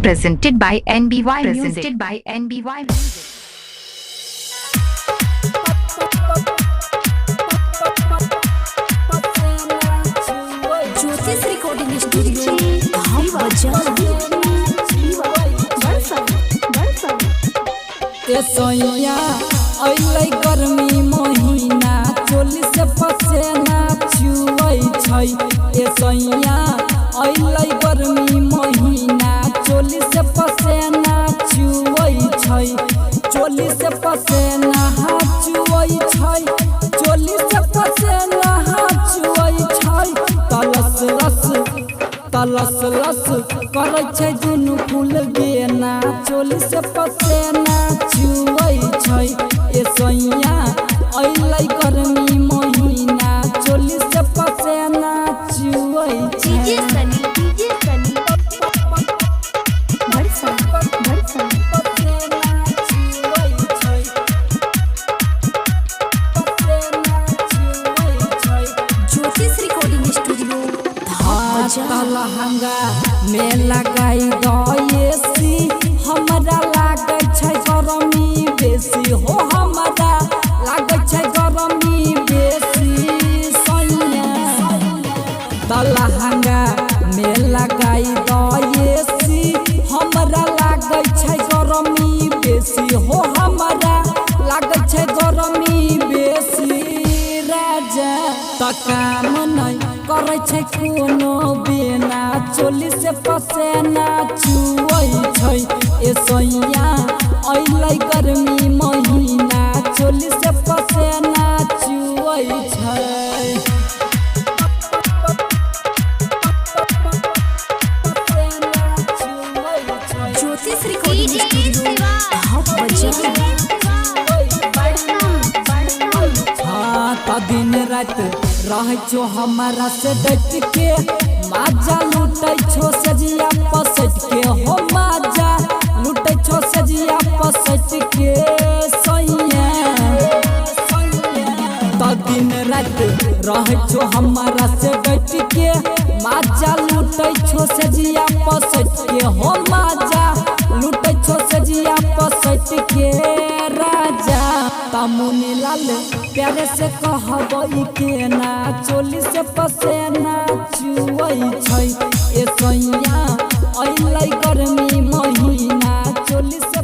Presented by NBY Music. Presented by NBY Music. ज्योतिष recording studio सोया अइलै गर्मी महीना चोली से पसेना छुअै छै। ए सोया अइलै गर्मी महीना चोली से पसेना छुअै छै। चोली से पसेना छुअै छै। चोली से पसेना छुअै छै। तलस लस करै छै दुनु फूल गेना चोली से पसेना छुअै छै। ए सोया अइलै गर्मी महीना चोली से पसेना छुअै छै। लहंगा में लगाई दसी हमरा लागे छै गरमी बेसी हो। हमरा लागे छै गरमी बेसी सैया लहंगा में लगाई दसी हमरा लागे छै गरमी बेसी हो। हमरा लागे छै गरमी बेसी राजा त काम नै करै छै कोनो बिना चोली से पसेना छुअै छै। ए सोया अइलै गर्मी महीना चोली से पसेना छुअै छै। ज्योतिष रिकॉर्डिंग स्टूडियो दिन रात रह छो हमारा से डट के माजा लूटै छो सजिया पसट के हो। माजा लूटै छो सजिया पसट के सैया दिन रात रह छो हमारा से डट के माजा लूटै छो सजिया पसट के हो। माजा लूटै छो सजिया पसट के राजा तमुनी लाल प्यारे से कहबै के ना चोली से पसेना छुअै छै। ए सोया अइलै गर्मी महीना चोली से